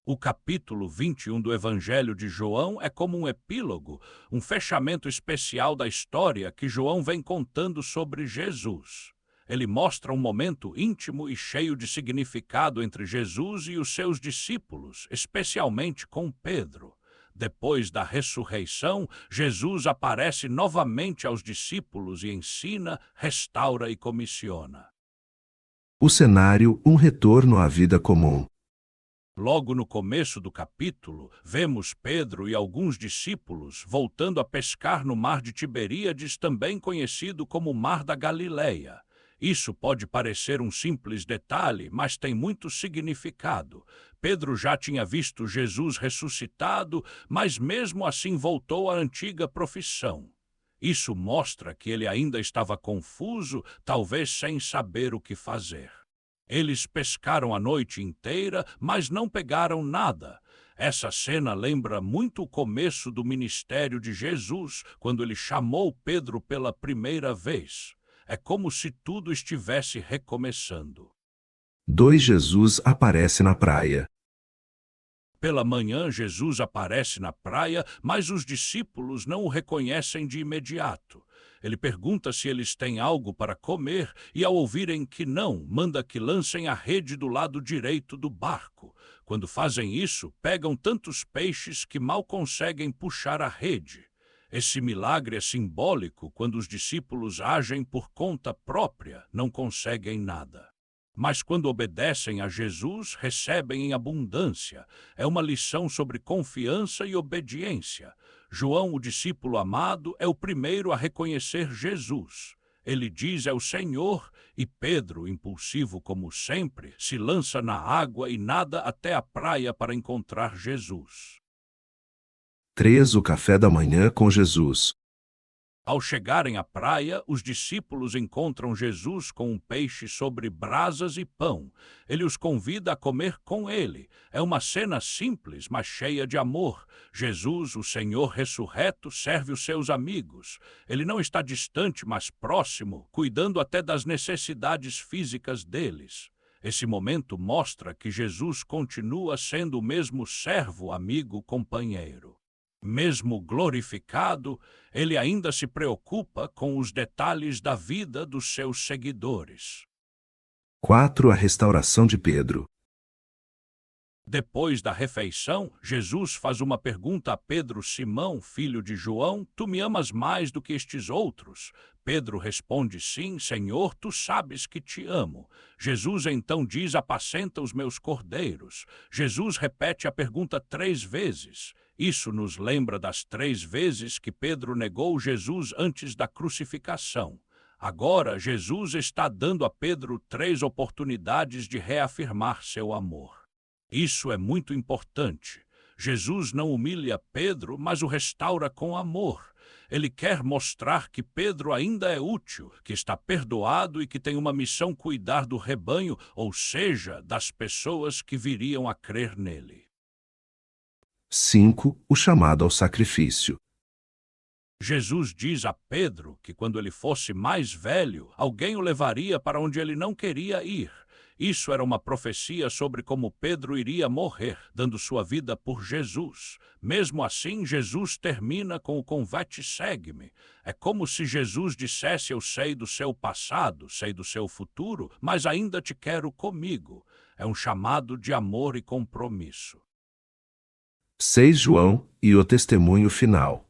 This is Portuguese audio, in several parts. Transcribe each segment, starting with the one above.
O capítulo 21 do Evangelho de João é como um epílogo, um fechamento especial da história que João vem contando sobre Jesus. Ele mostra um momento íntimo e cheio de significado entre Jesus e os seus discípulos, especialmente com Pedro. Depois da ressurreição, Jesus aparece novamente aos discípulos e ensina, restaura e comissiona. O cenário, um retorno à vida comum. Logo no começo do capítulo, vemos Pedro e alguns discípulos voltando a pescar no mar de Tiberíades, também conhecido como Mar da Galileia. Isso pode parecer um simples detalhe, mas tem muito significado. Pedro já tinha visto Jesus ressuscitado, mas mesmo assim voltou à antiga profissão. Isso mostra que ele ainda estava confuso, talvez sem saber o que fazer. Eles pescaram a noite inteira, mas não pegaram nada. Essa cena lembra muito o começo do ministério de Jesus, quando ele chamou Pedro pela primeira vez. É como se tudo estivesse recomeçando. 2 Jesus aparece na praia. Pela manhã, Jesus aparece na praia, mas os discípulos não o reconhecem de imediato. Ele pergunta se eles têm algo para comer e, ao ouvirem que não, manda que lancem a rede do lado direito do barco. Quando fazem isso, pegam tantos peixes que mal conseguem puxar a rede. Esse milagre é simbólico quando os discípulos agem por conta própria, não conseguem nada. Mas quando obedecem a Jesus, recebem em abundância. É uma lição sobre confiança e obediência. João, o discípulo amado, é o primeiro a reconhecer Jesus. Ele diz é o Senhor, e Pedro, impulsivo como sempre, se lança na água e nada até a praia para encontrar Jesus. 3 O café da manhã com Jesus. Ao chegarem à praia, os discípulos encontram Jesus com um peixe sobre brasas e pão. Ele os convida a comer com ele. É uma cena simples, mas cheia de amor. Jesus, o Senhor ressurreto, serve os seus amigos. Ele não está distante, mas próximo, cuidando até das necessidades físicas deles. Esse momento mostra que Jesus continua sendo o mesmo servo, amigo, companheiro. Mesmo glorificado, ele ainda se preocupa com os detalhes da vida dos seus seguidores. 4 A restauração de Pedro. Depois da refeição, Jesus faz uma pergunta a Pedro: Simão, filho de João, tu me amas mais do que estes outros? Pedro responde: sim, Senhor, tu sabes que te amo. Jesus então diz: apacenta os meus cordeiros. Jesus repete a pergunta 3 vezes. Isso nos lembra das 3 vezes que Pedro negou Jesus antes da crucificação. Agora, Jesus está dando a Pedro 3 oportunidades de reafirmar seu amor. Isso é muito importante. Jesus não humilha Pedro, mas o restaura com amor. Ele quer mostrar que Pedro ainda é útil, que está perdoado e que tem uma missão: cuidar do rebanho, ou seja, das pessoas que viriam a crer nele. 5 O chamado ao sacrifício. Jesus diz a Pedro que quando ele fosse mais velho, alguém o levaria para onde ele não queria ir. Isso era uma profecia sobre como Pedro iria morrer, dando sua vida por Jesus. Mesmo assim, Jesus termina com o convite: segue-me. É como se Jesus dissesse: eu sei do seu passado, sei do seu futuro, mas ainda te quero comigo. É um chamado de amor e compromisso. 6 João e o testemunho final.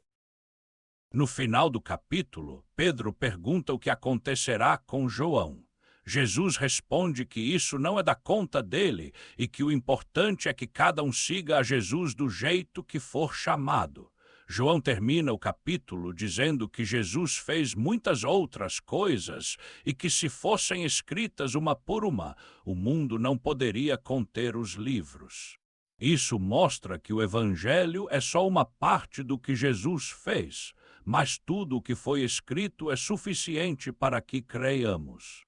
No final do capítulo, Pedro pergunta o que acontecerá com João. Jesus responde que isso não é da conta dele e que o importante é que cada um siga a Jesus do jeito que for chamado. João termina o capítulo dizendo que Jesus fez muitas outras coisas e que, se fossem escritas uma por uma, o mundo não poderia conter os livros. Isso mostra que o Evangelho é só uma parte do que Jesus fez, mas tudo o que foi escrito é suficiente para que creiamos.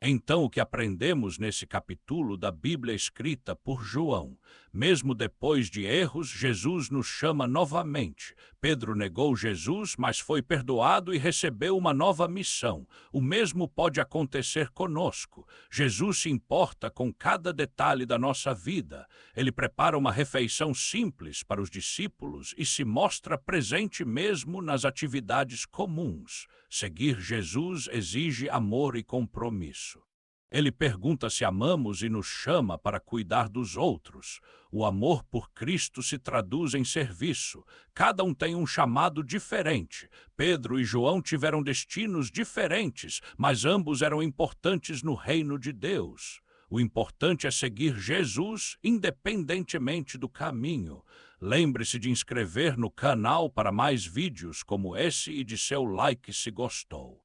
Então, o que aprendemos nesse capítulo da Bíblia escrita por João? Mesmo depois de erros, Jesus nos chama novamente. Pedro negou Jesus, mas foi perdoado e recebeu uma nova missão. O mesmo pode acontecer conosco. Jesus se importa com cada detalhe da nossa vida. Ele prepara uma refeição simples para os discípulos e se mostra presente mesmo nas atividades comuns. Seguir Jesus exige amor e compromisso. Ele pergunta se amamos e nos chama para cuidar dos outros. O amor por Cristo se traduz em serviço. Cada um tem um chamado diferente. Pedro e João tiveram destinos diferentes, mas ambos eram importantes no reino de Deus. O importante é seguir Jesus, independentemente do caminho. Lembre-se de inscrever no canal para mais vídeos como esse e de seu like se gostou.